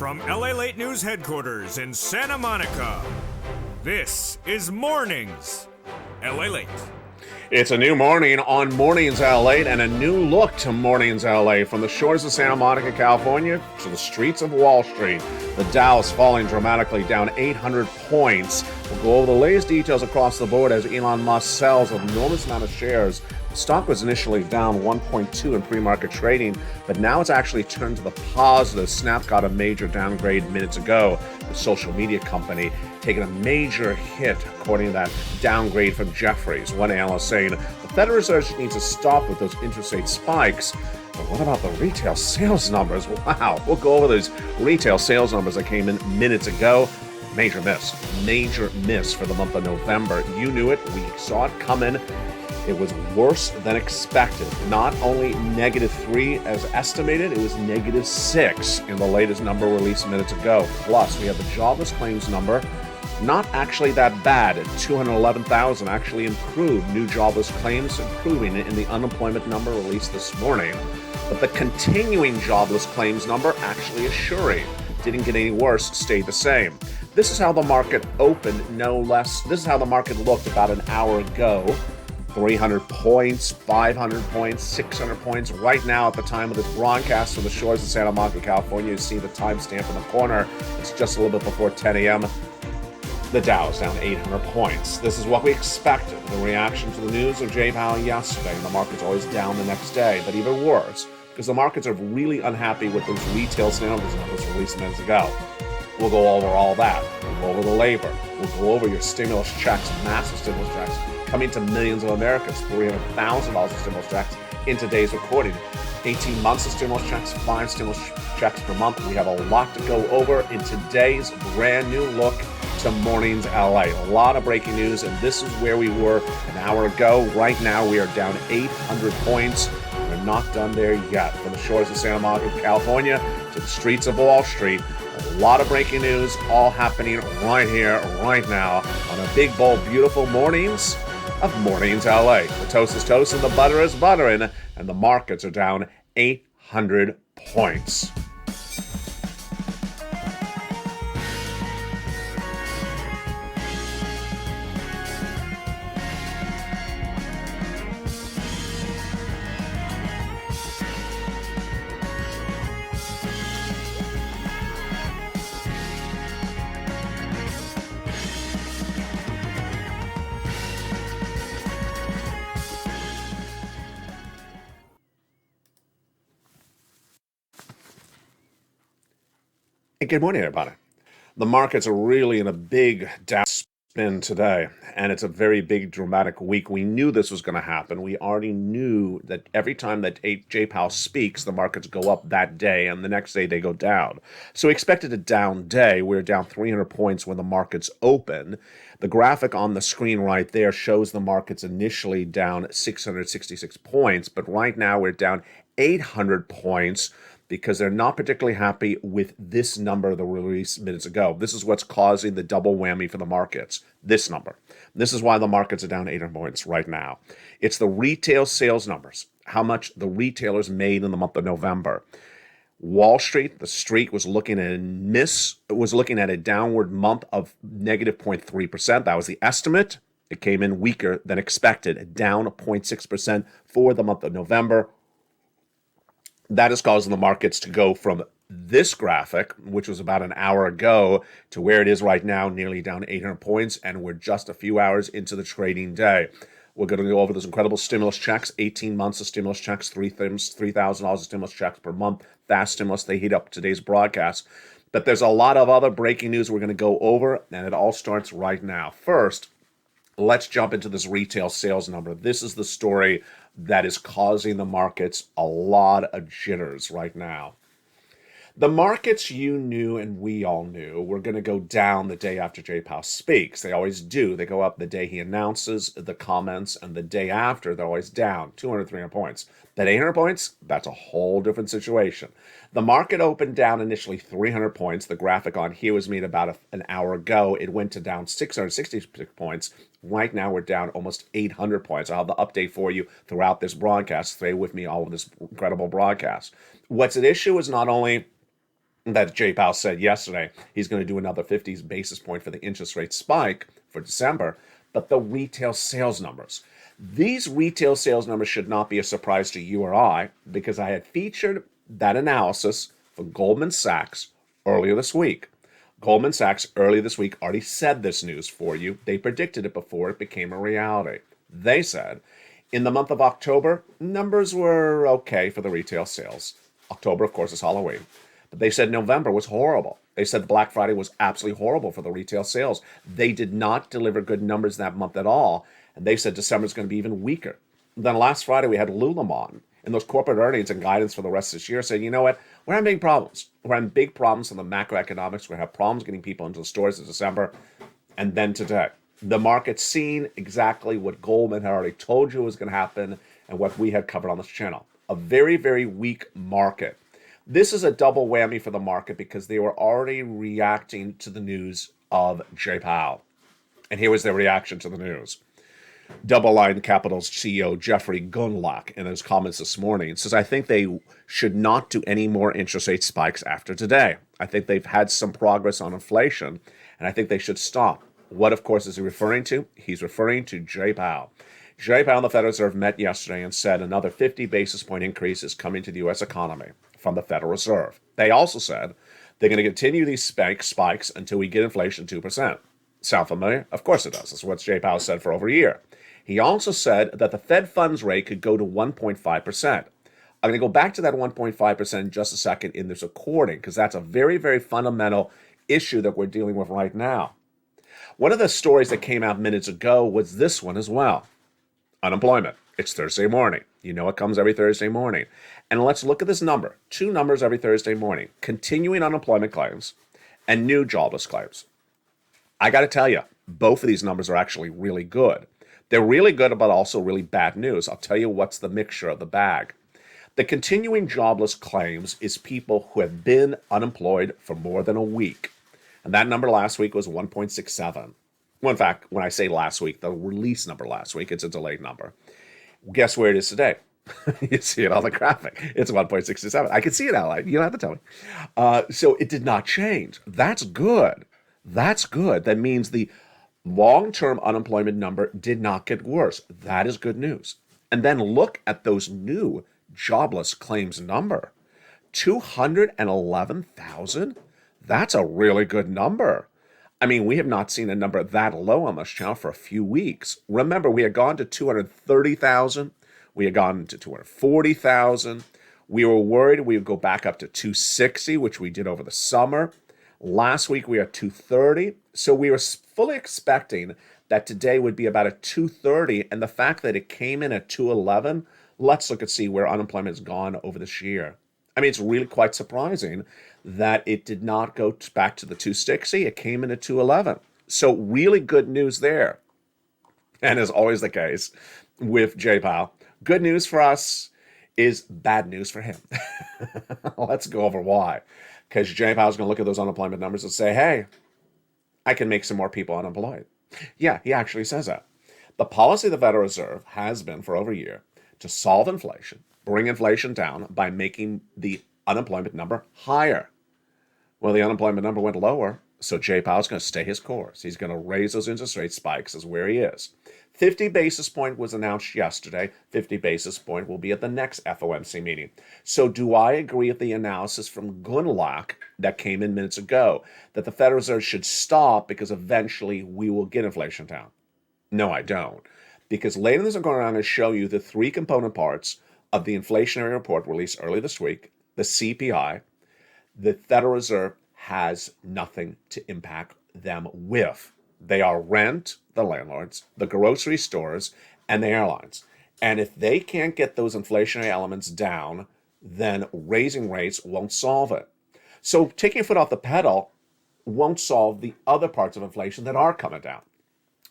From LALATE News headquarters in Santa Monica, this is Mornings LALATE. It's a new morning on Mornings LA and a new look to Mornings LA. From the shores of Santa Monica, California to the streets of Wall Street. The Dow is falling dramatically, down 800 points. We'll go over the latest details across the board as Elon Musk sells an enormous amount of shares. The stock was initially down 1.2 in pre-market trading, but now it's actually turned to the positive. Snap got a major downgrade minutes ago. The social media company taking a major hit, according to that downgrade from Jefferies. One analyst saying the Federal Reserve needs to stop with those interest rate spikes. But what about the retail sales numbers? Wow, we'll go over those retail sales numbers that came in minutes ago. Major miss for the month of November. You knew it, we saw it coming. It was worse than expected. Not only -3 as estimated, it was -6 in the latest number released minutes ago. Plus, we have the jobless claims number, not actually that bad at 211,000, actually improved. New jobless claims improving in the unemployment number released this morning. But the continuing jobless claims number actually assuring. Didn't get any worse, stayed the same. This is how the market opened, no less. This is how the market looked about an hour ago. 300 points, 500 points, 600 points. Right now, at the time of this broadcast from the shores of Santa Monica, California, you see the timestamp in the corner. It's just a little bit before 10 a.m. The Dow is down 800 points. This is what we expected. The reaction to the news of Jay Powell yesterday, and the market's always down the next day. But even worse, because the markets are really unhappy with those retail sales numbers released minutes ago. We'll go over all that. We'll go over the labor. We'll go over your stimulus checks, massive stimulus checks, coming to millions of Americans, $300,000 of stimulus checks in today's recording. 18 months of stimulus checks, 5 stimulus checks per month. We have a lot to go over in today's brand new look to Mornings LA. A lot of breaking news, and this is where we were an hour ago. Right now, we are down 800 points. We're not done there yet. From the shores of Santa Monica, California, to the streets of Wall Street, a lot of breaking news, all happening right here, right now, on a big, bold, beautiful mornings of Mornings LA. The toast is toast and the butter is buttering, and the markets are down 800 points. Good morning, everybody. The markets are really in a big down spin today, and it's a very big, dramatic week. We knew this was going to happen. We already knew that every time that Jay Powell speaks, the markets go up that day, and the next day they go down. So we expected a down day. We're down 300 points when the markets open. The graphic on the screen right there shows the markets initially down 666 points, but right now we're down 800 points, because they're not particularly happy with this number that were released minutes ago. This is what's causing the double whammy for the markets, this number. This is why the markets are down 800 points right now. It's the retail sales numbers, how much the retailers made in the month of November. Wall Street, the street was looking at a downward month of negative 0.3%. That was the estimate. It came in weaker than expected, down 0.6% for the month of November. That is causing the markets to go from this graphic, which was about an hour ago, to where it is right now, nearly down 800 points, and we're just a few hours into the trading day. We're going to go over those incredible stimulus checks, 18 months of stimulus checks, $3,000 of stimulus checks per month, fast stimulus. They heat up today's broadcast. But there's a lot of other breaking news we're going to go over, and it all starts right now. First, let's jump into this retail sales number. This is the story that is causing the markets a lot of jitters right now. The markets, you knew and we all knew, were going to go down the day after Jay Powell speaks. They always do. They go up the day he announces the comments, and the day after, they're always down 200, 300 points. That 800 points, that's a whole different situation. The market opened down initially 300 points. The graphic on here was made about an hour ago. It went to down 666 points. Right now, we're down almost 800 points. I'll have the update for you throughout this broadcast. Stay with me all of this incredible broadcast. What's at issue is not only that Jay Powell said yesterday he's going to do another 50 basis point for the interest rate spike for December, but the retail sales numbers. These retail sales numbers should not be a surprise to you or I, because I had featured that analysis for Goldman Sachs earlier this week. Goldman Sachs earlier this week already said this news for you. They predicted it before it became a reality. They said in the month of October, numbers were okay for the retail sales. October, of course, is Halloween. But they said November was horrible. They said Black Friday was absolutely horrible for the retail sales. They did not deliver good numbers that month at all. And they said December is going to be even weaker. Then last Friday, we had Lululemon. And those corporate earnings and guidance for the rest of this year saying, you know what, we're having big problems. We're having big problems in the macroeconomics. We're going to have problems getting people into the stores in December. And then today, the market's seen exactly what Goldman had already told you was going to happen and what we had covered on this channel. A very, very weak market. This is a double whammy for the market because they were already reacting to the news of Jay Powell. And here was their reaction to the news. Double Line Capital's CEO Jeffrey Gundlach, in his comments this morning, says, I think they should not do any more interest rate spikes after today. I think they've had some progress on inflation, and I think they should stop. What, of course, is he referring to? He's referring to Jay Powell. Jay Powell and the Federal Reserve met yesterday and said another 50 basis point increase is coming to the U.S. economy from the Federal Reserve. They also said they're going to continue these spikes until we get inflation 2%. Sound familiar? Of course it does. That's what Jay Powell said for over a year. He also said that the Fed funds rate could go to 1.5%. I'm going to go back to that 1.5% in just a second in this recording, because that's a very, very fundamental issue that we're dealing with right now. One of the stories that came out minutes ago was this one as well. Unemployment. It's Thursday morning. You know it comes every Thursday morning. And let's look at this number. Two numbers every Thursday morning. Continuing unemployment claims and new jobless claims. I got to tell you, both of these numbers are actually really good. They're really good, but also really bad news. I'll tell you what's the mixture of the bag. The continuing jobless claims is people who have been unemployed for more than a week. And that number last week was 1.67. Well, in fact, when I say last week, the release number last week, it's a delayed number. Guess where it is today? You see it on the graphic. It's 1.67. I can see it out. You don't have to tell me. So it did not change. That's good. That's good. That means the long-term unemployment number did not get worse. That is good news. And then look at those new jobless claims number. 211,000? That's a really good number. I mean, we have not seen a number that low on this channel for a few weeks. Remember, we had gone to 230,000. We had gone to 240,000. We were worried we would go back up to 260, which we did over the summer. Last week, we were at 230. So we were fully expecting that today would be about a 230. And the fact that it came in at 211, let's look and see where unemployment has gone over this year. I mean, it's really quite surprising that it did not go back to the 260. It came in at 211. So really good news there. And as always the case with Jay Powell, good news for us is bad news for him. Let's go over why. Because Jay Powell's going to look at those unemployment numbers and say, hey, I can make some more people unemployed. Yeah, he actually says that. The policy of the Federal Reserve has been for over a year to solve inflation, bring inflation down by making the unemployment number higher. Well, the unemployment number went lower, so Jay Powell's going to stay his course. He's going to raise those interest rate spikes is where he is. 50 basis point was announced yesterday. 50 basis point will be at the next FOMC meeting. So do I agree with the analysis from Gundlach that came in minutes ago that the Federal Reserve should stop because eventually we will get inflation down? No, I don't. Because later in this, I'm going around and show you the three component parts of the inflationary report released early this week, the CPI. The Federal Reserve has nothing to impact them with. They are rent, the landlords, the grocery stores, and the airlines. And if they can't get those inflationary elements down, then raising rates won't solve it. So taking your foot off the pedal won't solve the other parts of inflation that are coming down.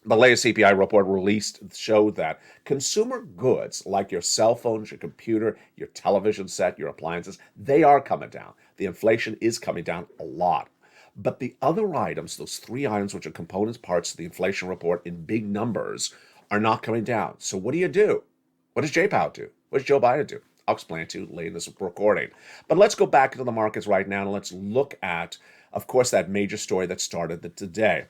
The latest CPI report released showed that consumer goods like your cell phones, your computer, your television set, your appliances, they are coming down. The inflation is coming down a lot. But the other items, those three items which are components, parts of the inflation report in big numbers, are not coming down. So what do you do? What does Jay Powell do? What does Joe Biden do? I'll explain to you later in this recording. But let's go back into the markets right now and let's look at, of course, that major story that started today.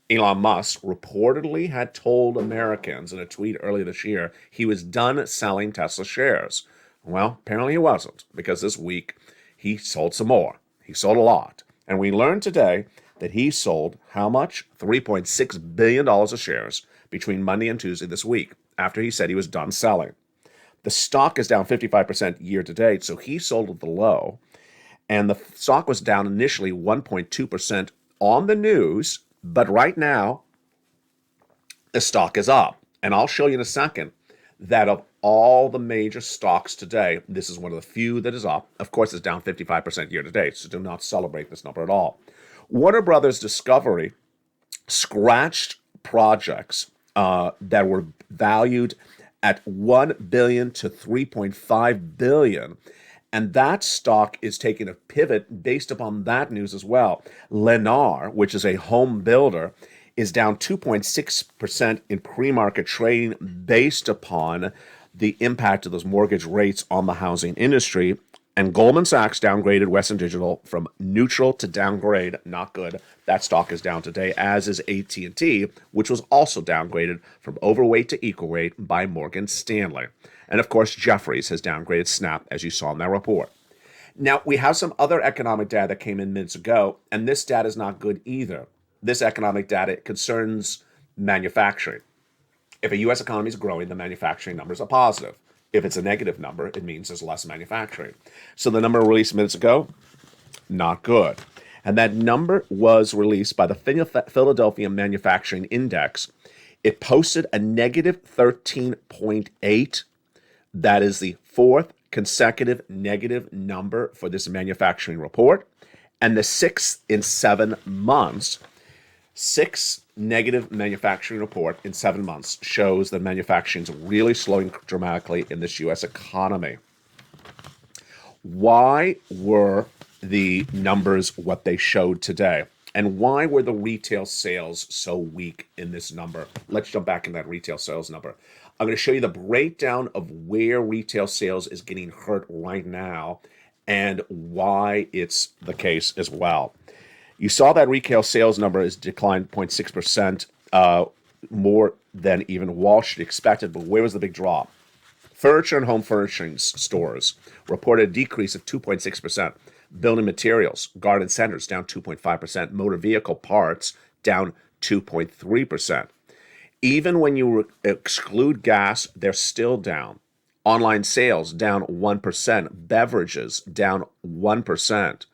Elon Musk reportedly had told Americans in a tweet earlier this year he was done selling Tesla shares. Well, apparently he wasn't, because this week he sold some more. He sold a lot. And we learned today that he sold how much? $3.6 billion of shares between Monday and Tuesday this week, after he said he was done selling. The stock is down 55% year to date, so he sold at the low. And the stock was down initially 1.2% on the news, but right now, the stock is up. And I'll show you in a second that of all the major stocks today, this is one of the few that is up. Of course, it's down 55% year to date, so do not celebrate this number at all. Warner Brothers Discovery scratched projects that were valued at $1 billion to $3.5 billion. And that stock is taking a pivot based upon that news as well. Lennar, which is a home builder, is down 2.6% in pre-market trading based upon the impact of those mortgage rates on the housing industry. And Goldman Sachs downgraded Western Digital from neutral to downgrade, not good. That stock is down today, as is AT&T, which was also downgraded from overweight to equal weight by Morgan Stanley. And of course, Jefferies has downgraded Snap, as you saw in that report. Now, we have some other economic data that came in minutes ago, and this data is not good either. This economic data concerns manufacturing. If a U.S. economy is growing, the manufacturing numbers are positive. If it's a negative number, it means there's less manufacturing. So the number released minutes ago, not good. And that number was released by the Philadelphia Manufacturing Index. It posted a negative 13.8. That is the fourth consecutive negative number for this manufacturing report, and the sixth in 7 months. 6 negative manufacturing report in 7 months shows that manufacturing is really slowing dramatically in this U.S. economy. Why were the numbers what they showed today? And why were the retail sales so weak in this number? Let's jump back in that retail sales number. I'm going to show you the breakdown of where retail sales is getting hurt right now and why it's the case as well. You saw that retail sales number is declined 0.6%, more than even Wall Street expected. But where was the big drop? Furniture and home furnishings stores reported a decrease of 2.6%. Building materials, garden centers down 2.5%. Motor vehicle parts down 2.3%. Even when you exclude gas, they're still down. Online sales down 1%. Beverages down 1%.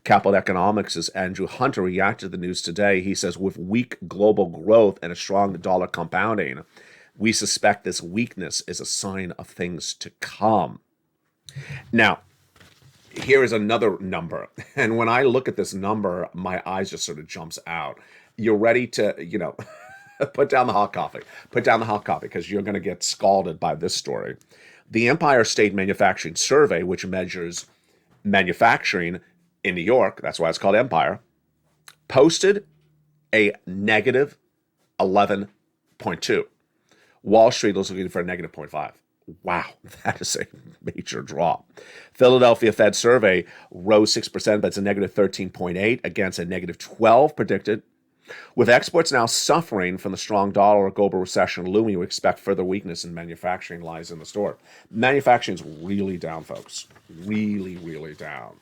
Capital Economics' Andrew Hunter reacted to the news today. He says, with weak global growth and a strong dollar compounding, we suspect this weakness is a sign of things to come. Now, here is another number. And when I look at this number, my eyes just sort of jumps out. You're ready to, put down the hot coffee. Put down the hot coffee because you're going to get scalded by this story. The Empire State Manufacturing Survey, which measures manufacturing in New York, that's why it's called Empire, posted a negative 11.2. Wall Street was looking for a negative 0.5. Wow, that is a major drop. Philadelphia Fed survey rose 6%, but it's a negative 13.8 against a negative 12 predicted. With exports now suffering from the strong dollar or global recession looming, we expect further weakness in manufacturing lies in the store. Manufacturing is really down, folks. Really, really down.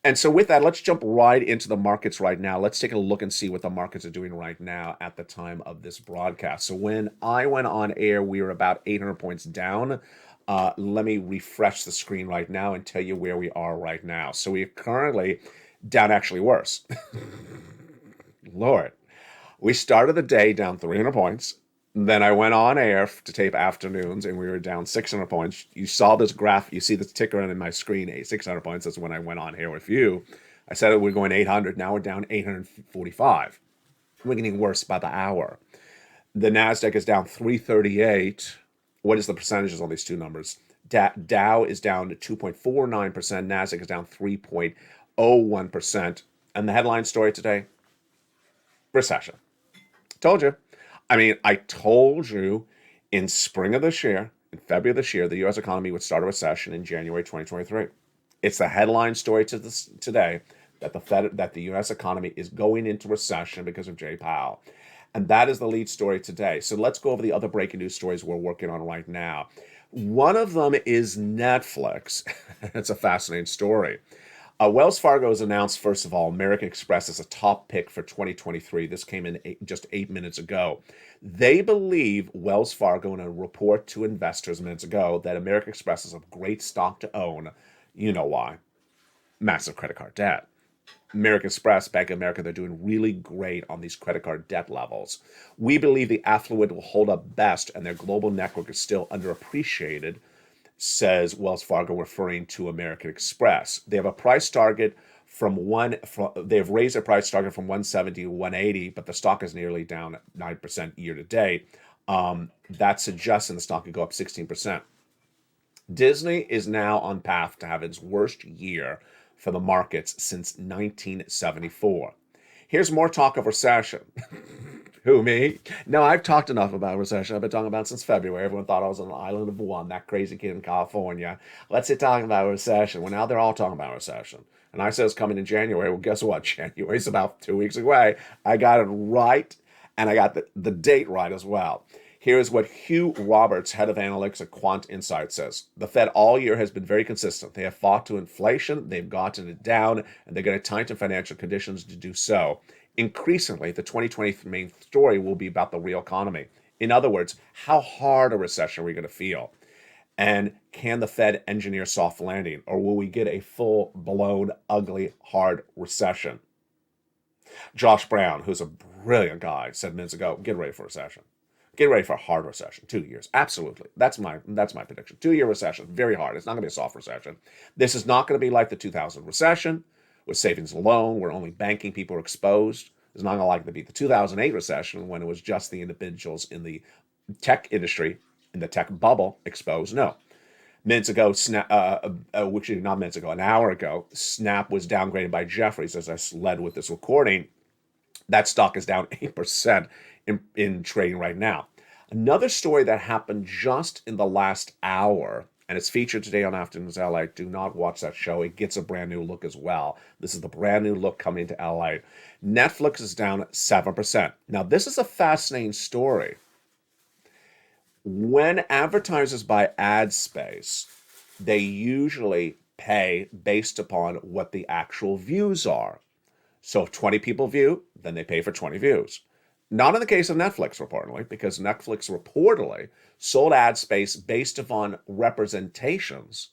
And so with that, let's jump right into the markets right now. Let's take a look and see what the markets are doing right now at the time of this broadcast. So when I went on air, we were about 800 points down. Let me refresh the screen right now and tell you where we are right now. So we're currently down actually worse. Lord. We started the day down 300 points. Then I went on air to tape afternoons, and we were down 600 points. You saw this graph. You see this ticker on my screen, 600 points. That's when I went on here with you. I said we're going 800. Now we're down 845. We're getting worse by the hour. The NASDAQ is down 338. What is the percentages on these two numbers? Dow is down to 2.49%. NASDAQ is down 3.01%. And the headline story today? Recession. Told you. I mean, I told you in spring of this year, in February of this year, the U.S. economy would start a recession in January 2023. It's the headline story today that the U.S. economy is going into recession because of Jay Powell. And that is the lead story today. So let's go over the other breaking news stories we're working on right now. One of them is Netflix. It's a fascinating story. Wells Fargo has announced, first of all, American Express is a top pick for 2023. This came in just 8 minutes ago. They believe, Wells Fargo, in a report to investors minutes ago, that American Express is a great stock to own. You know why. Massive credit card debt. American Express, Bank of America, they're doing really great on these credit card debt levels. We believe the affluent will hold up best and their global network is still underappreciated, says Wells Fargo, referring to American Express. They have a price target they've raised their price target from 170 to 180, but the stock is nearly down 9% year to date. That suggests the stock could go up 16%. Disney is now on path to have its worst year for the markets since 1974. Here's more talk of recession. Who, me? No, I've talked enough about recession. I've been talking about it since February. Everyone thought I was on the island of one, that crazy kid in California. Let's sit talking about recession. Well, now they're all talking about recession. And I said it's coming in January. Well, guess what? January's about 2 weeks away. I got it right, and I got the date right as well. Here's what Hugh Roberts, head of analytics at Quant Insight, says. The Fed all year has been very consistent. They have fought to inflation, they've gotten it down, and they're going to tighten financial conditions to do so. Increasingly, the 2023 main story will be about the real economy. In other words, how hard a recession are we going to feel? And can the Fed engineer soft landing, or will we get a full-blown, ugly, hard recession? Josh Brown, who's a brilliant guy, said minutes ago, get ready for a recession. Get ready for a hard recession. 2 years. Absolutely. That's my prediction. 2-year recession. Very hard. It's not going to be a soft recession. This is not going to be like the 2000 recession with savings and loan where only banking people are exposed. It's not going to be the 2008 recession when it was just the individuals in the tech industry, in the tech bubble exposed. No. Minutes ago, an hour ago, Snap was downgraded by Jefferies as I led with this recording. That stock is down 8% in trading right now. Another story that happened just in the last hour, and it's featured today on Afternoons LA. Do not watch that show. It gets a brand new look as well. This is the brand new look coming to LA. Netflix is down 7%. Now, this is a fascinating story. When advertisers buy ad space, they usually pay based upon what the actual views are. So if 20 people view, then they pay for 20 views. Not in the case of Netflix, reportedly, because Netflix reportedly sold ad space based upon representations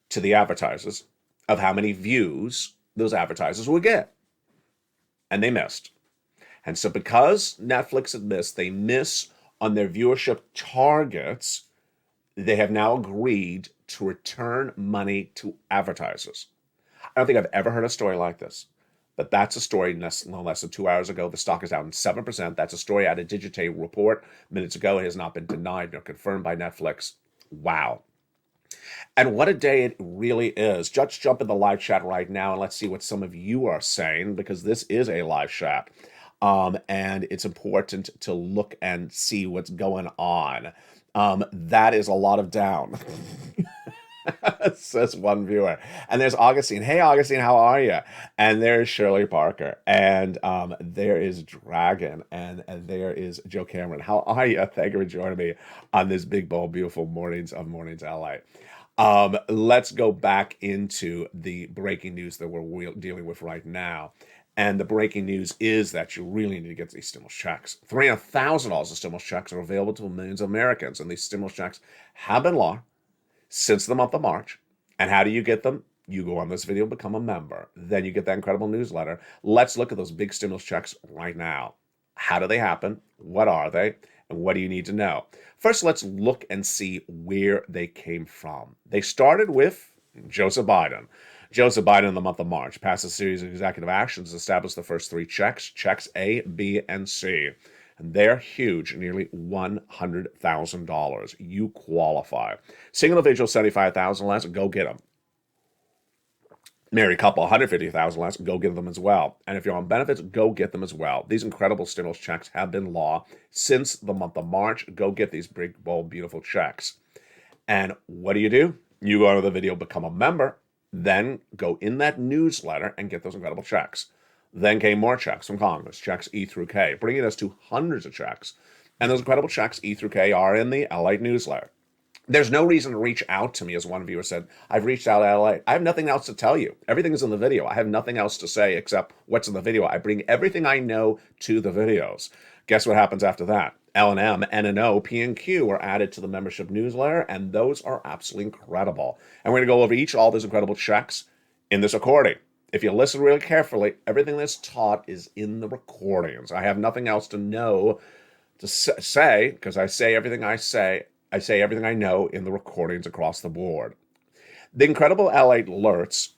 to the advertisers of how many views those advertisers would get. And they missed. And so because Netflix had missed, they miss on their viewership targets, they have now agreed to return money to advertisers. I don't think I've ever heard a story like this. But that's a story no less than 2 hours ago. The stock is down 7%. That's a story out of Digitate report minutes ago. It has not been denied nor confirmed by Netflix. Wow. And what a day it really is. Just jump in the live chat right now and let's see what some of you are saying, because this is a live chat. And it's important to look and see what's going on. That is a lot of down. Says one viewer. And there's Augustine. Hey, Augustine, how are you? And there's Shirley Parker. And there is Dragon. And there is Joe Cameron. How are you? Thank you for joining me on this big, bold, beautiful Mornings LA. Let's go back into the breaking news that we're dealing with right now. And the breaking news is that you really need to get these stimulus checks. $300,000 of stimulus checks are available to millions of Americans. And these stimulus checks have been law since the month of March. And how do you get them? You go on this video, become a member. Then you get that incredible newsletter. Let's look at those big stimulus checks right now. How do they happen? What are they? And what do you need to know? First, let's look and see where they came from. They started with Joseph Biden. Joseph Biden in the month of March passed a series of executive actions to establish the first three checks A, B, and C. And they're huge, nearly $100,000. You qualify. Single individual, $75,000 less, go get them. married couple, 150,000 less, go get them as well. And if you're on benefits, go get them as well. These incredible stimulus checks have been law since the month of March. Go get these big, bold, beautiful checks. And what do? You go to the video, become a member, then go in that newsletter and get those incredible checks. Then came more checks from Congress, checks E through K, bringing us to hundreds of checks. And those incredible checks, E through K, are in the LALATE newsletter. There's no reason to reach out to me, as one viewer said. I've reached out to LALATE. I have nothing else to tell you. Everything is in the video. I have nothing else to say except what's in the video. I bring everything I know to the videos. Guess what happens after that? L&M, N&O, P and Q are added to the membership newsletter, and those are absolutely incredible. And we're going to go over all those incredible checks in this recording. If you listen really carefully, everything that's taught is in the recordings. I have nothing else to know to say, because I say everything I say. I say everything I know in the recordings across the board. The incredible LALATE alerts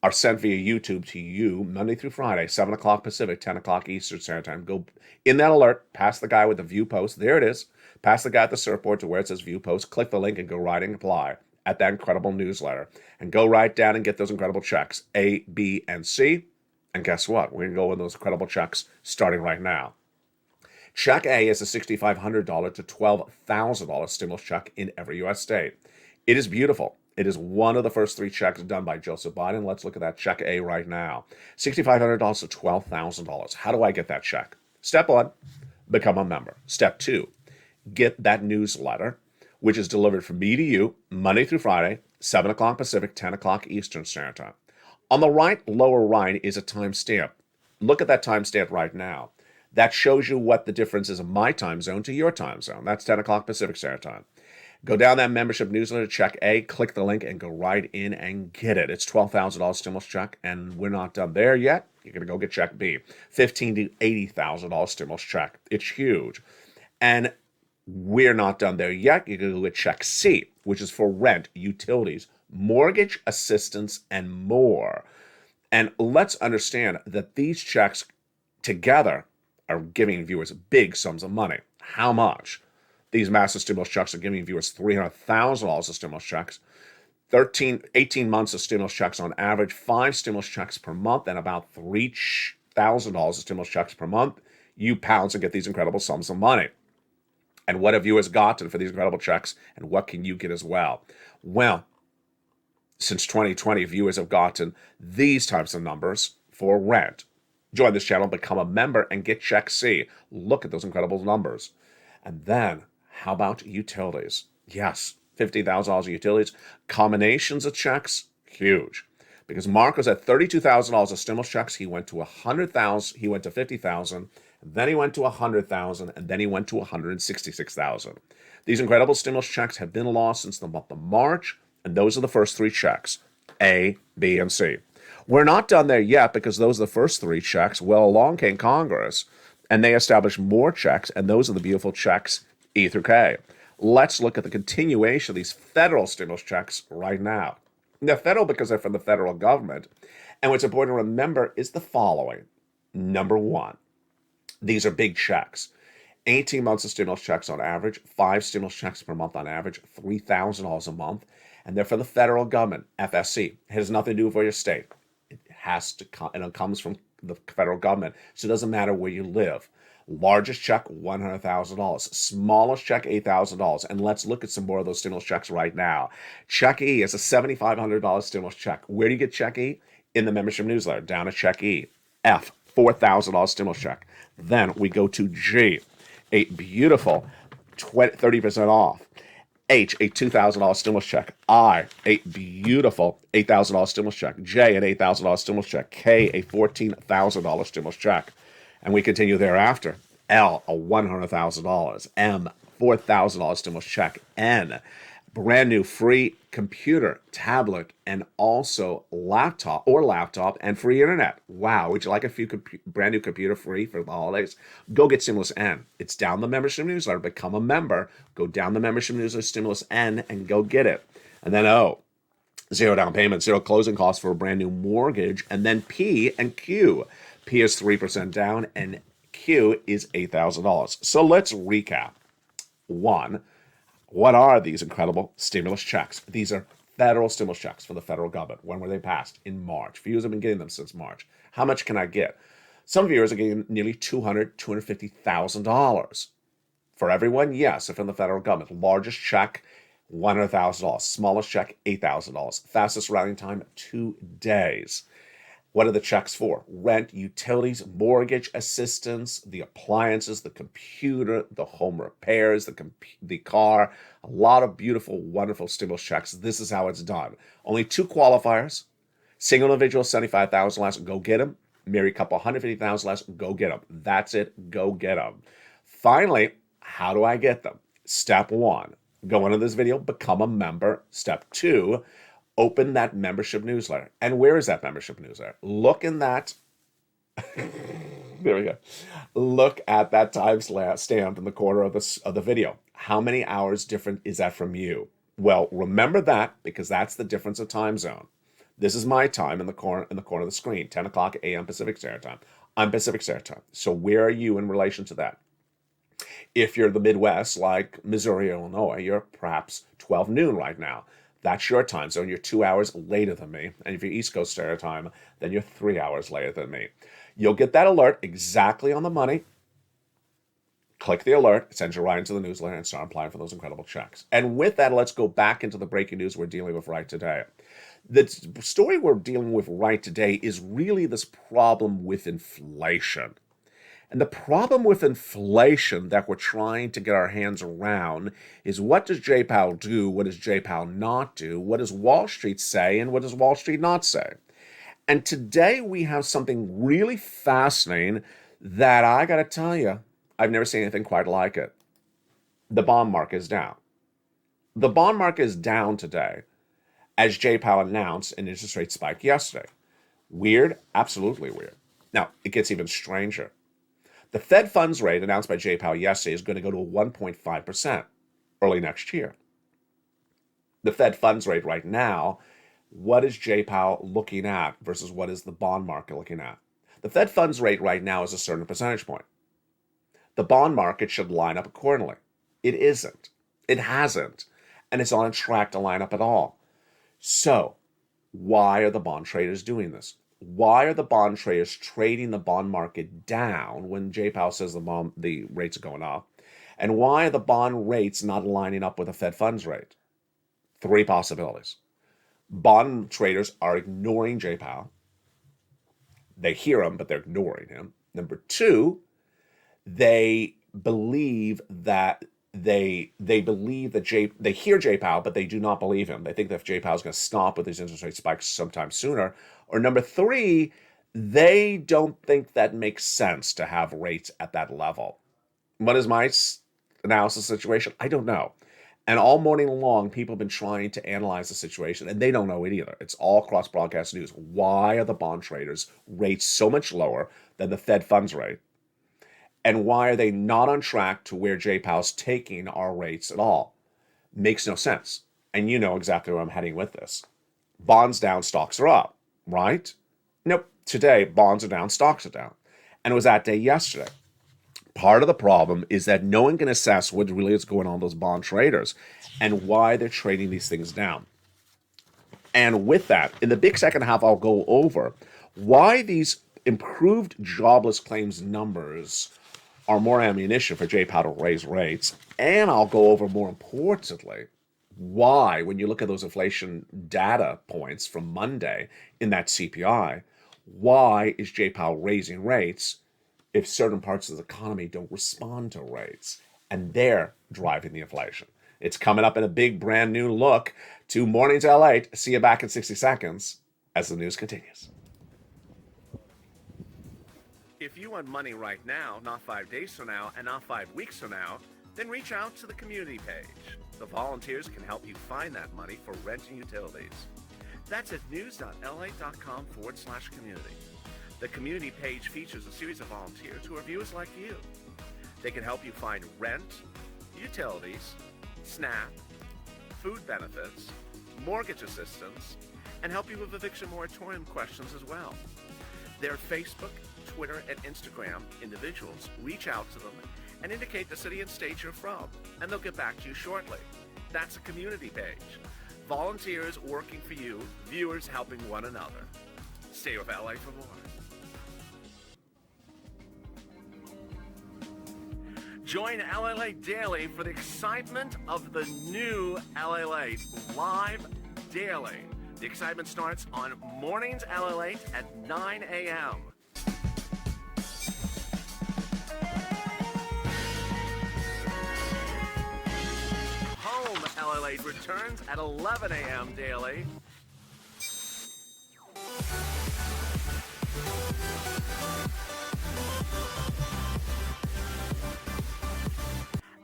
are sent via YouTube to you Monday through Friday, 7 o'clock Pacific, 10 o'clock Eastern Standard Time. Go in that alert, past the guy with the view post. There it is. Past the guy at the surfboard to where it says view post. Click the link and go right and apply at that incredible newsletter. And go right down and get those incredible checks, A, B, and C. And guess what? We're going to go with those incredible checks starting right now. Check A is a $6,500 to $12,000 stimulus check in every U.S. state. It is beautiful. It is one of the first 3 checks done by Joseph Biden. Let's look at that check A right now. $6,500 to $12,000. How do I get that check? Step 1, become a member. Step 2, get that newsletter, which is delivered from me to you Monday through Friday, 7 o'clock Pacific, 10 o'clock Eastern Standard Time. On the right, lower right, is a timestamp. Look at that timestamp right now. That shows you what the difference is of my time zone to your time zone. That's 10 o'clock Pacific Standard Time. Go down that membership newsletter, check A, click the link, and go right in and get it. It's $12,000 stimulus check, and we're not done there yet. You're going to go get check B, $15,000 to $80,000 stimulus check. It's huge. And we're not done there yet. You're going to go get check C, which is for rent, utilities, mortgage assistance, and more. And let's understand that these checks together are giving viewers big sums of money. How much? These massive stimulus checks are giving viewers $300,000 of stimulus checks, 18 months of stimulus checks on average, 5 stimulus checks per month, and about $3,000 of stimulus checks per month. You pounce and get these incredible sums of money. And what have viewers gotten for these incredible checks, and what can you get as well? Well, since 2020, viewers have gotten these types of numbers for rent. Join this channel, become a member, and get check C. Look at those incredible numbers. And then, how about utilities? Yes, $50,000 of utilities. Combinations of checks, huge. Because Mark was at $32,000 of stimulus checks. He went to $100,000. He went to $50,000. Then he went to $100,000. And then he went to $166,000. These incredible stimulus checks have been lost since the month of March. And those are the first 3 checks, A, B, and C. We're not done there yet because those are the first 3 checks. Well, along came Congress, and they established more checks, and those are the beautiful checks, E through K. Let's look at the continuation of these federal stimulus checks right now. They're federal because they're from the federal government, and what's important to remember is the following. Number 1, these are big checks. 18 months of stimulus checks on average, 5 stimulus checks per month on average, $3,000 a month, and they're from the federal government, FSC. It has nothing to do with your state. It has to come, and it comes from the federal government, so it doesn't matter where you live. Largest check, $100,000. Smallest check, $8,000. And let's look at some more of those stimulus checks right now. Check E is a $7,500 stimulus check. Where do you get check E? In the membership newsletter, down at check E. F, $4,000 stimulus check. Then we go to G, a beautiful 30% off. H, a $2,000 stimulus check. I, a beautiful $8,000 stimulus check. J, an $8,000 stimulus check. K, a $14,000 stimulus check. And we continue thereafter. L, a $100,000. M, $4,000 stimulus check. N, brand new free computer, tablet, and also laptop and free internet. Wow, would you like a few brand new computer free for the holidays? Go get Stimulus N. It's down the membership newsletter. Become a member. Go down the membership newsletter, Stimulus N, and go get it. And then O, 0 down payment, 0 closing costs for a brand new mortgage. And then P and Q. P is 3% down, and Q is $8,000. So let's recap. 1, what are these incredible stimulus checks? These are federal stimulus checks from the federal government. When were they passed? In March. Viewers have been getting them since March. How much can I get? Some viewers are getting nearly $250,000. For everyone, yes, if in the federal government. Largest check, $100,000. Smallest check, $8,000. Fastest routing time, 2 days. What are the checks for? Rent, utilities, mortgage assistance, the appliances, the computer, the home repairs, the car. A lot of beautiful, wonderful stimulus checks. This is how it's done. Only 2 qualifiers. Single individual, $75,000 less, go get them. Married couple, $150,000 less, go get them. That's it, go get them. Finally, how do I get them? Step 1, go into this video, become a member. Step 2, open that membership newsletter. And where is that membership newsletter? Look in that. There we go. Look at that time stamp in the corner of the video. How many hours different is that from you? Well, remember that, because that's the difference of time zone. This is my time in the corner of the screen, 10 o'clock a.m. Pacific Standard Time. I'm Pacific Standard Time. So where are you in relation to that? If you're the Midwest, like Missouri or Illinois, you're perhaps 12 noon right now. That's your time zone. You're 2 hours later than me. And if you're East Coast Standard Time, then you're 3 hours later than me. You'll get that alert exactly on the money. Click the alert, it sends you right into the newsletter, and start applying for those incredible checks. And with that, let's go back into the breaking news we're dealing with right today. The story we're dealing with right today is really this problem with inflation. And the problem with inflation that we're trying to get our hands around is, what does J. Powell do? What does J. Powell not do? What does Wall Street say? And what does Wall Street not say? And today we have something really fascinating that I got to tell you, I've never seen anything quite like it. The bond market is down. The bond market is down today, as J. Powell announced an interest rate spike yesterday. Weird? Absolutely weird. Now, it gets even stranger. The Fed funds rate announced by J. Powell yesterday is going to go to 1.5% early next year. The Fed funds rate right now, what is J. Powell looking at versus what is the bond market looking at? The Fed funds rate right now is a certain percentage point. The bond market should line up accordingly. It isn't. It hasn't. And it's on track to line up at all. So, why are the bond traders doing this? Why are the bond traders trading the bond market down when J. Powell says the rates are going up? And why are the bond rates not lining up with the Fed funds rate? 3 possibilities. Bond traders are ignoring J. Powell. They hear him, but they're ignoring him. Number 2, they believe that they hear J. Powell, but they do not believe him. They think that if J. Powell is going to stop with these interest rate spikes sometime sooner. Or number 3, they don't think that makes sense to have rates at that level. What is my analysis situation? I don't know. And all morning long, people have been trying to analyze the situation, and they don't know it either. It's all cross broadcast news. Why are the bond traders rates so much lower than the Fed funds rate? And why are they not on track to where J. Powell's taking our rates at all? Makes no sense. And you know exactly where I'm heading with this. Bonds down, stocks are up, right? Nope. Today, bonds are down, stocks are down. And it was that day yesterday. Part of the problem is that no one can assess what really is going on with those bond traders and why they're trading these things down. And with that, in the big second half, I'll go over why these improved jobless claims numbers are more ammunition for J. Powell to raise rates. And I'll go over, more importantly, why, when you look at those inflation data points from Monday in that CPI, why is J. Powell raising rates if certain parts of the economy don't respond to rates? And they're driving the inflation. It's coming up in a big brand new look to Mornings LALATE. See you back in 60 seconds as the news continues. If you want money right now, not 5 days from now, and not 5 weeks from now, then reach out to the community page. The volunteers can help you find that money for rent and utilities. That's at news.la.com/community. The community page features a series of volunteers who are viewers like you. They can help you find rent, utilities, SNAP, food benefits, mortgage assistance, and help you with eviction moratorium questions as well. Their Facebook, Twitter, and Instagram individuals reach out to them and indicate the city and state you're from, and they'll get back to you shortly. That's a community page. volunteers working for you, viewers helping one another. Stay with LA for more. Join LALATE Daily for the excitement of the new LALATE live daily. The excitement starts on Mornings LALATE at 9 a.m. Home LALATE returns at 11 a.m. daily.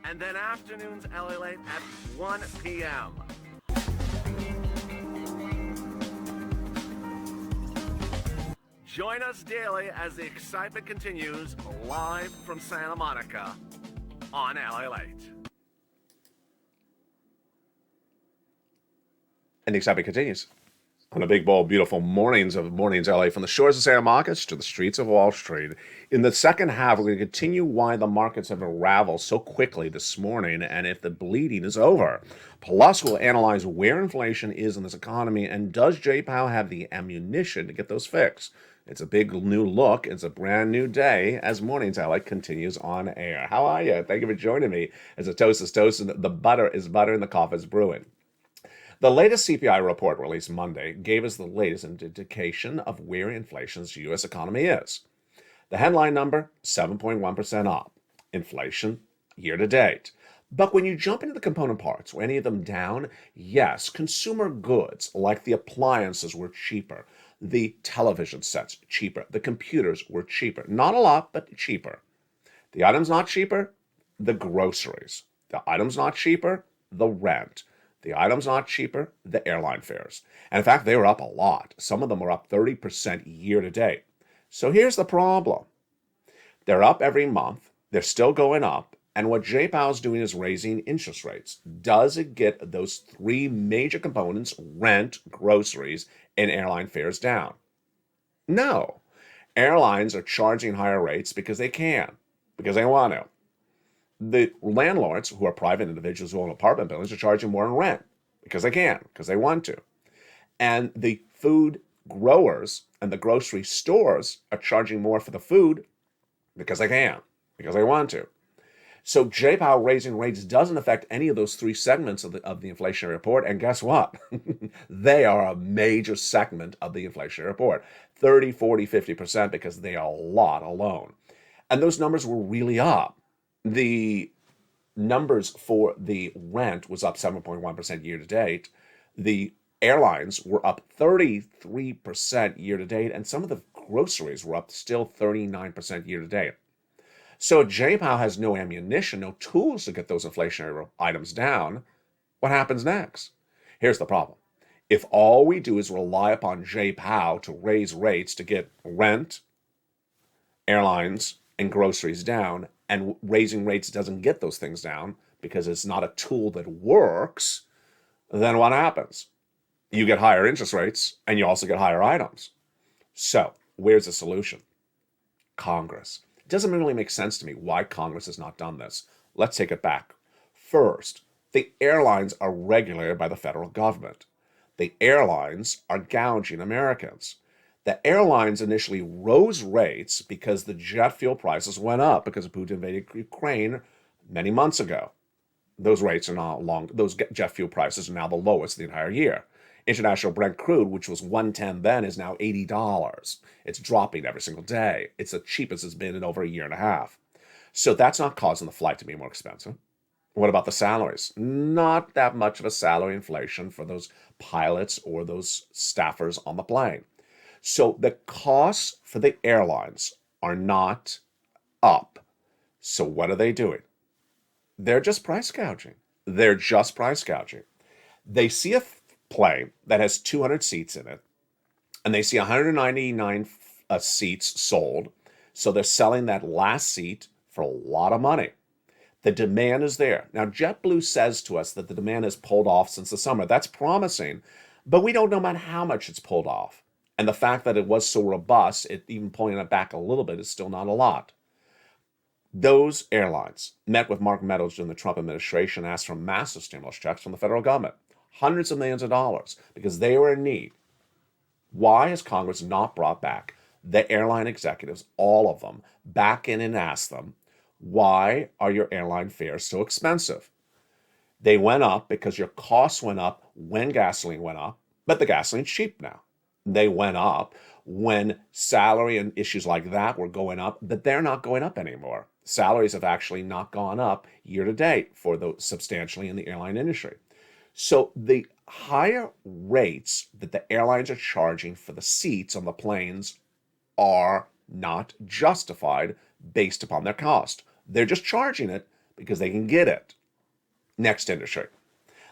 And then afternoons LALATE at 1 p.m. Join us daily as the excitement continues live from Santa Monica on LALATE. And the excitement continues on a big, bold, beautiful Mornings LA, from the shores of Santa Monica to the streets of Wall Street. In the second half, we're going to continue why the markets have unraveled so quickly this morning and if the bleeding is over. Plus, we'll analyze where inflation is in this economy and does Jay Powell have the ammunition to get those fixed. It's a big new look. It's a brand new day as Mornings LA continues on air. How are you? Thank you for joining me as the toast is toasting, the butter is butter, and the coffee is brewing. The latest CPI report released Monday gave us the latest indication of where inflation's U.S. economy is. The headline number, 7.1% up. Inflation year to date. But when you jump into the component parts, were any of them down? Yes, consumer goods like the appliances were cheaper. The television sets cheaper. The computers were cheaper. Not a lot, but cheaper. The items not cheaper, the groceries. The items not cheaper, the rent. The items not cheaper, the airline fares. And in fact, they were up a lot. Some of them were up 30% year to date. So here's the problem. They're up every month. They're still going up. And what Jay Powell's doing is raising interest rates. Does it get those three major components, rent, groceries, and airline fares, down? No. Airlines are charging higher rates because they can, because they want to. The landlords, who are private individuals who own apartment buildings, are charging more in rent because they can, because they want to. And the food growers and the grocery stores are charging more for the food because they can, because they want to. So Jay Powell raising rates doesn't affect any of those three segments of the inflationary report. And guess what? They are a major segment of the inflationary report. 30, 40, 50%, because they are a lot alone. And those numbers were really up. The numbers for the rent was up 7.1% year to date. The airlines were up 33% year to date. And some of the groceries were up still 39% year to date. So Jay Powell has no ammunition, no tools to get those inflationary items down. What happens next? Here's the problem. If all we do is rely upon Jay Powell to raise rates to get rent, airlines, and groceries down, and raising rates doesn't get those things down because it's not a tool that works, then what happens? You get higher interest rates, and you also get higher items. So where's the solution? Congress. It doesn't really make sense to me why Congress has not done this. Let's take it back. First, the airlines are regulated by the federal government. The airlines are gouging Americans. The airlines initially rose rates because the jet fuel prices went up because Putin invaded Ukraine many months ago. Those rates are now those jet fuel prices are now the lowest the entire year. International Brent crude, which was $110 then, is now $80. It's dropping every single day. It's the cheapest it's been in over a year and a half. So that's not causing the flight to be more expensive. What about the salaries? Not that much of a salary inflation for those pilots or those staffers on the plane. So the costs for the airlines are not up. So what are they doing? They're just price gouging. They're just price gouging. They see a plane that has 200 seats in it, and they see 199 seats sold. So they're selling that last seat for a lot of money. The demand is there. Now, JetBlue says to us that the demand has pulled off since the summer. That's promising, but we don't know about how much it's pulled off. And the fact that it was so robust, even pulling it back a little bit, is still not a lot. Those airlines met with Mark Meadows during the Trump administration, asked for massive stimulus checks from the federal government. hundreds of millions of dollars, because they were in need. Why has Congress not brought back the airline executives, all of them, back in and asked them, why are your airline fares so expensive? They went up because your costs went up when gasoline went up, but the gasoline's cheap now. They went up when salary and issues like that were going up, but they're not going up anymore. Salaries have actually not gone up year to date for those substantially in the airline industry. So the higher rates that the airlines are charging for the seats on the planes are not justified based upon their cost. They're just charging it because they can get it. Next industry.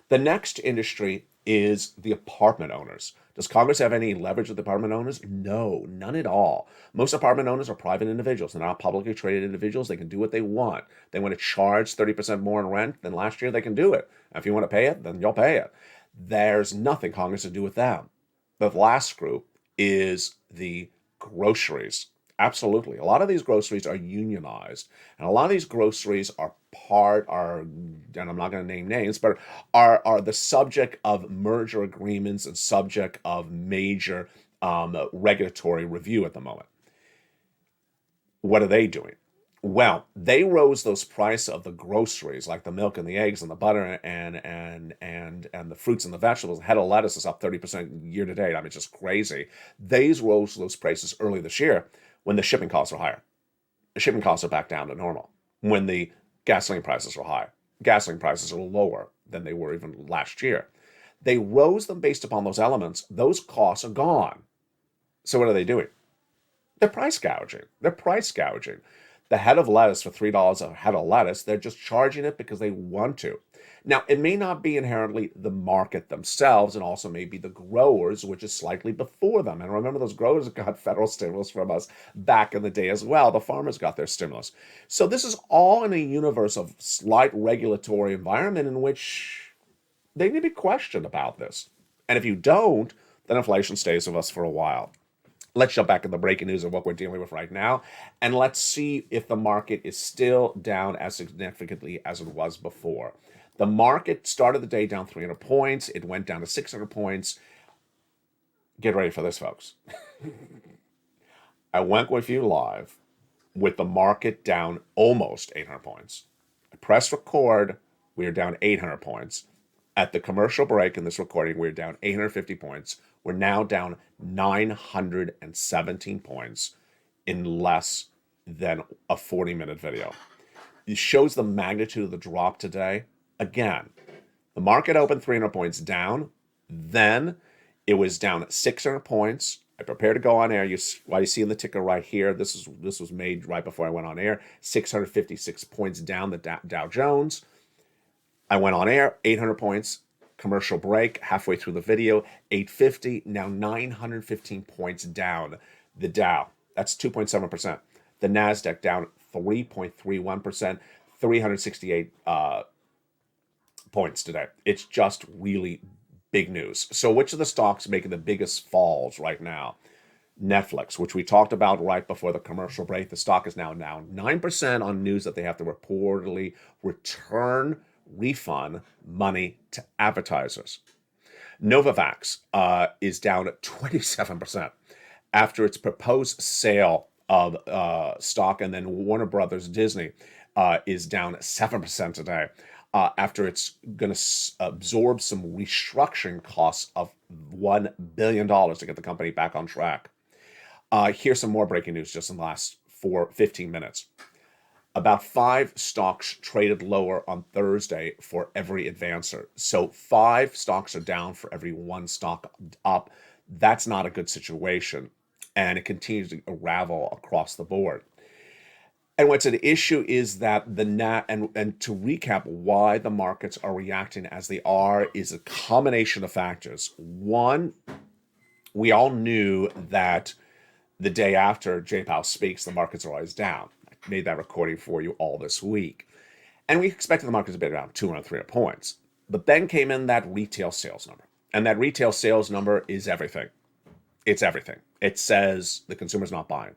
The next industry is the apartment owners. Does Congress have any leverage with apartment owners? No, none at all. Most apartment owners are private individuals. They're not publicly traded individuals. They can do what they want. They want to charge 30% more in rent than last year, they can do it. And if you want to pay it, then you'll pay it. There's nothing Congress can do with them. The last group is the groceries. Absolutely. A lot of these groceries are unionized, and a lot of these groceries are and I'm not going to name names, but are the subject of merger agreements and subject of major regulatory review at the moment. What are they doing? Well, they rose those prices of the groceries, like the milk and the eggs and the butter and the fruits and the vegetables. The head of lettuce is up 30% year to date. I mean, it's just crazy. They rose those prices early this year when the shipping costs are higher. The shipping costs are back down to normal. When the gasoline prices are high, gasoline prices are lower than they were even last year. They rose them based upon those elements. Those costs are gone. So what are they doing? They're price gouging. They're price gouging. The head of lettuce for $3 a head of lettuce, they're just charging it because they want to. Now, it may not be inherently the market themselves, and also maybe the growers, which is slightly before them. And remember, those growers got federal stimulus from us back in the day as well. The farmers got their stimulus. So this is all in a universe of slight regulatory environment in which they need to be questioned about this. And if you don't, then inflation stays with us for a while. Let's jump back in the breaking news of what we're dealing with right now, and let's see if the market is still down as significantly as it was before. The market started the day down 300 points. It went down to 600 points. Get ready for this, folks. I went with you live with the market down almost 800 points. I pressed record. We are down 800 points. At the commercial break in this recording, we're down 850 points. We're now down 917 points in less than a 40-minute video. It shows the magnitude of the drop today. Again, the market opened 300 points down. Then it was down 600 points. I prepared to go on air. Why you see in the ticker right here, this was made right before I went on air. 656 points down the Dow Jones. I went on air, 800 points. Commercial break, halfway through the video, 850, now 915 points down. The Dow, that's 2.7%. The NASDAQ down 3.31%, 368 points today. It's just really big news. So which of the stocks making the biggest falls right now? Netflix, which we talked about right before the commercial break. The stock is now down 9% on news that they have to reportedly refund money to advertisers. Novavax is down 27% after its proposed sale of stock, and then Warner Brothers Disney is down 7% today after it's going to absorb some restructuring costs of $1 billion to get the company back on track. Here's some more breaking news just in the last 15 minutes. About 5 stocks traded lower on Thursday for every advancer. So 5 stocks are down for every 1 stock up. That's not a good situation. And it continues to unravel across the board. And what's an issue is that and to recap why the markets are reacting as they are is a combination of factors. One, we all knew that the day after Jay Powell speaks, the markets are always down. I made that recording for you all this week. And we expected the markets to be around 200, 300 points. But then came in that retail sales number. And that retail sales number is everything. It's everything. It says the consumer's not buying.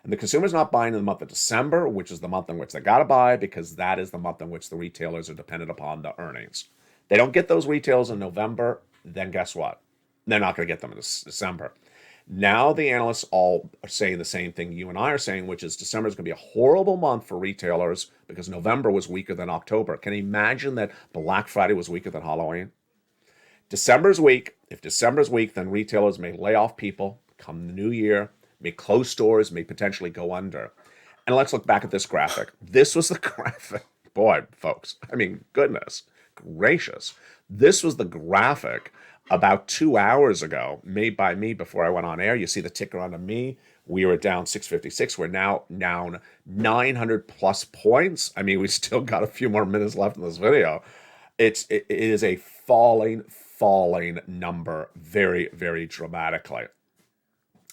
And the consumer's not buying in the month of December, which is the month in which they got to buy, because that is the month in which the retailers are dependent upon the earnings. They don't get those retails in November, then guess what? They're not going to get them in December. Now the analysts all are saying the same thing you and I are saying, which is December is going to be a horrible month for retailers because November was weaker than October. Can you imagine that Black Friday was weaker than Halloween? December's weak. If December's weak, then retailers may lay off people come the new year, may close stores, may potentially go under. And let's look back at this graphic. This was the graphic. Boy, folks, I mean, goodness gracious. This was the graphic about 2 hours ago, made by me before I went on air. You see the ticker under me. We were down 656. We're now down 900 plus points. I mean, we still got a few more minutes left in this video. It is a falling number very, very dramatically.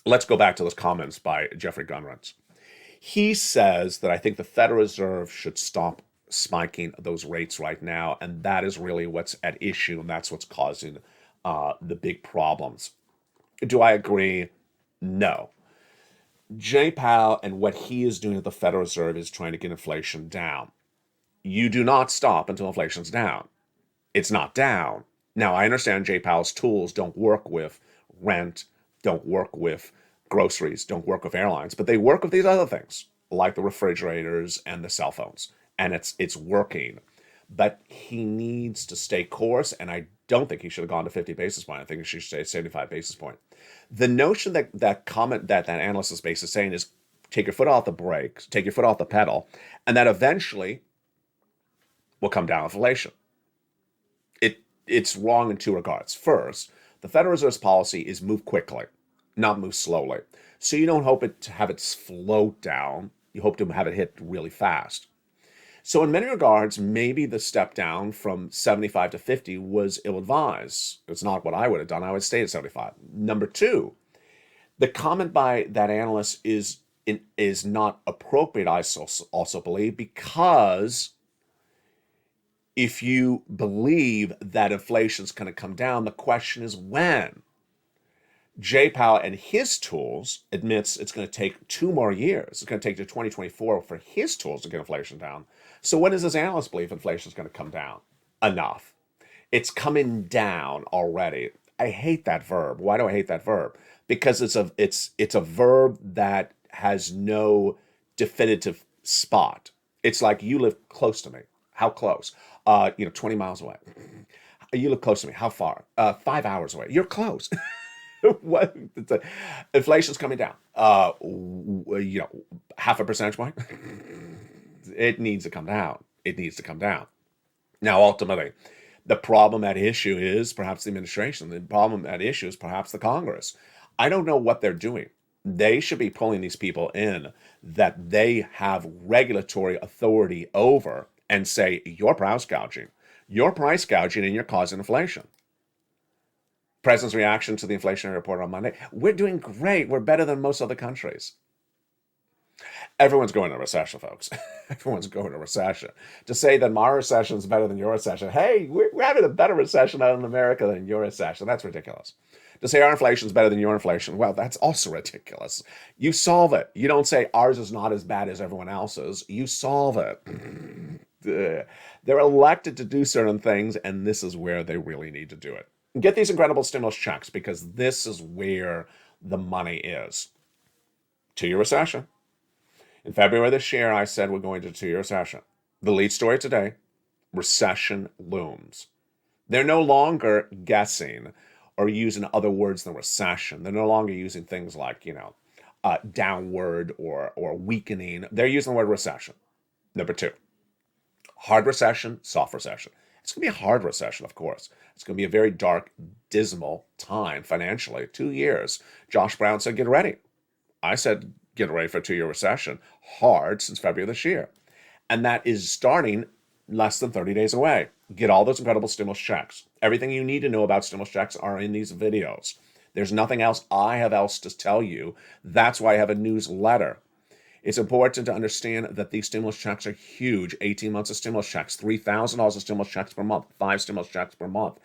Let's go back to those comments by Jeffrey Gunrans. He says that I think the Federal Reserve should stop spiking those rates right now, and that is really what's at issue, and that's what's causing the big problems. Do I agree? No. Jay Powell and what he is doing at the Federal Reserve is trying to get inflation down. You do not stop until inflation's down. It's not down. Now, I understand Jay Powell's tools don't work with rent, don't work with groceries, don't work with airlines, but they work with these other things, like the refrigerators and the cell phones, and it's working. But he needs to stay course, and I don't think he should have gone to 50 basis point. I think he should stay 75 basis point. The notion that comment that analyst is basically saying is take your foot off the brakes, take your foot off the pedal, and that eventually will come down inflation. It's wrong in two regards. First, the Federal Reserve's policy is move quickly, not move slowly. So you don't hope it to have it float down. You hope to have it hit really fast. So in many regards, maybe the step down from 75 to 50 was ill-advised. It's not what I would have done. I would stay at 75. Number two, the comment by that analyst is not appropriate, I also believe, because if you believe that inflation's going to come down, the question is when. Jay Powell and his tools admits it's going to take 2 more years. It's going to take to 2024 for his tools to get inflation down. So when does this analyst believe inflation is going to come down? Enough. It's coming down already. I hate that verb. Why do I hate that verb? Because it's a verb that has no definitive spot. It's like you live close to me. How close? 20 miles away. You live close to me. How far? 5 hours away. You're close. What? Inflation's coming down. Half a percentage point. It needs to come down. It needs to come down. Now, ultimately, the problem at issue is perhaps the administration. The problem at issue is perhaps the Congress. I don't know what they're doing. They should be pulling these people in that they have regulatory authority over and say, you're price gouging, and you're causing inflation. President's reaction to the inflationary report on Monday: we're doing great. We're better than most other countries. Everyone's going to recession, folks. Everyone's going to recession. To say that my recession is better than your recession, hey, we're having a better recession out in America than your recession. That's ridiculous. To say our inflation is better than your inflation, well, that's also ridiculous. You solve it. You don't say ours is not as bad as everyone else's. You solve it. They're elected to do certain things, and this is where they really need to do it. Get these incredible stimulus checks, because this is where the money is. 2-year recession. In February this year, I said we're going to 2-year recession. The lead story today: recession looms. They're no longer guessing or using other words than recession. They're no longer using things like, downward or weakening. They're using the word recession. Number 2, hard recession, soft recession. It's going to be a hard recession, of course. It's going to be a very dark, dismal time financially. 2 years. Josh Brown said, get ready. I said, get ready for a 2-year recession. Hard since February this year. And that is starting less than 30 days away. Get all those incredible stimulus checks. Everything you need to know about stimulus checks are in these videos. There's nothing else I have else to tell you. That's why I have a newsletter. It's important to understand that these stimulus checks are huge. 18 months of stimulus checks, $3,000 of stimulus checks per month, 5 stimulus checks per month.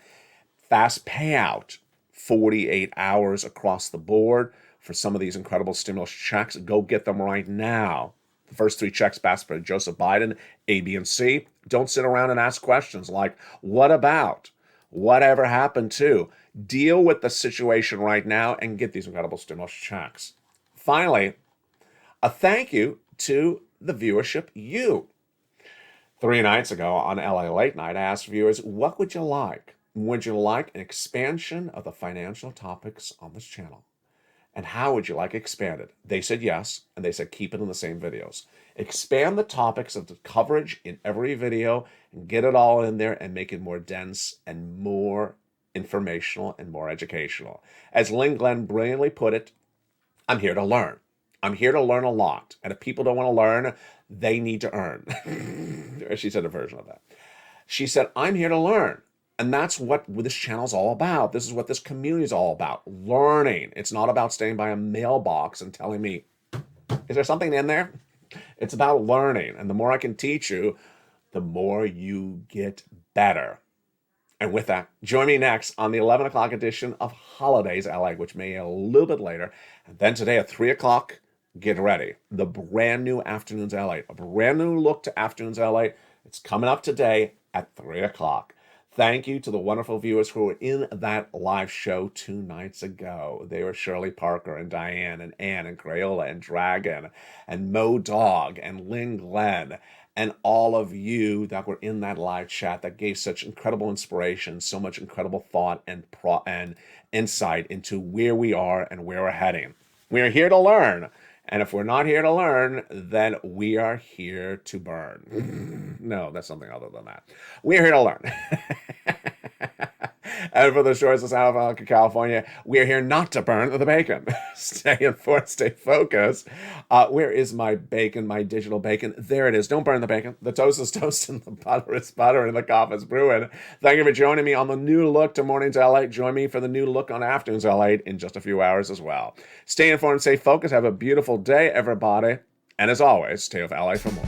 Fast payout, 48 hours across the board for some of these incredible stimulus checks. Go get them right now. First three checks passed by Joseph Biden, A, B, and C. Don't sit around and ask questions like, what about? Whatever happened to? Deal with the situation right now and get these incredible stimulus checks. Finally, a thank you to the viewership, you. 3 nights ago on LA Late Night, I asked viewers, what would you like? Would you like an expansion of the financial topics on this channel? And how would you like expanded? They said yes, and they said keep it in the same videos. Expand the topics of the coverage in every video and get it all in there and make it more dense and more informational and more educational. As Lynn Glenn brilliantly put it, I'm here to learn. I'm here to learn a lot. And if people don't want to learn, they need to earn. She said a version of that. She said, I'm here to learn. And that's what this channel is all about. This is what this community is all about. Learning. It's not about staying by a mailbox and telling me, is there something in there? It's about learning. And the more I can teach you, the more you get better. And with that, join me next on the 11 o'clock edition of Holidays LA, which may be a little bit later. And then today at 3 o'clock, get ready. The brand new Afternoons LA. A brand new look to Afternoons LA. It's coming up today at 3 o'clock. Thank you to the wonderful viewers who were in that live show 2 nights ago. They were Shirley Parker and Diane and Ann and Crayola and Dragon and Mo Dog and Lynn Glenn and all of you that were in that live chat that gave such incredible inspiration, so much incredible thought and insight into where we are and where we're heading. We are here to learn. And if we're not here to learn, then we are here to burn. No, that's something other than that. We are here to learn. And for the shores of Santa California, we are here not to burn the bacon. Stay informed, stay focused. Where is my bacon, my digital bacon? There it is. Don't burn the bacon. The toast is toast and the butter is butter and the coffee is brewing. Thank you for joining me on the new look to Mornings LA. Join me for the new look on Afternoons LA in just a few hours as well. Stay informed, stay focused. Have a beautiful day, everybody. And as always, stay with LA for more.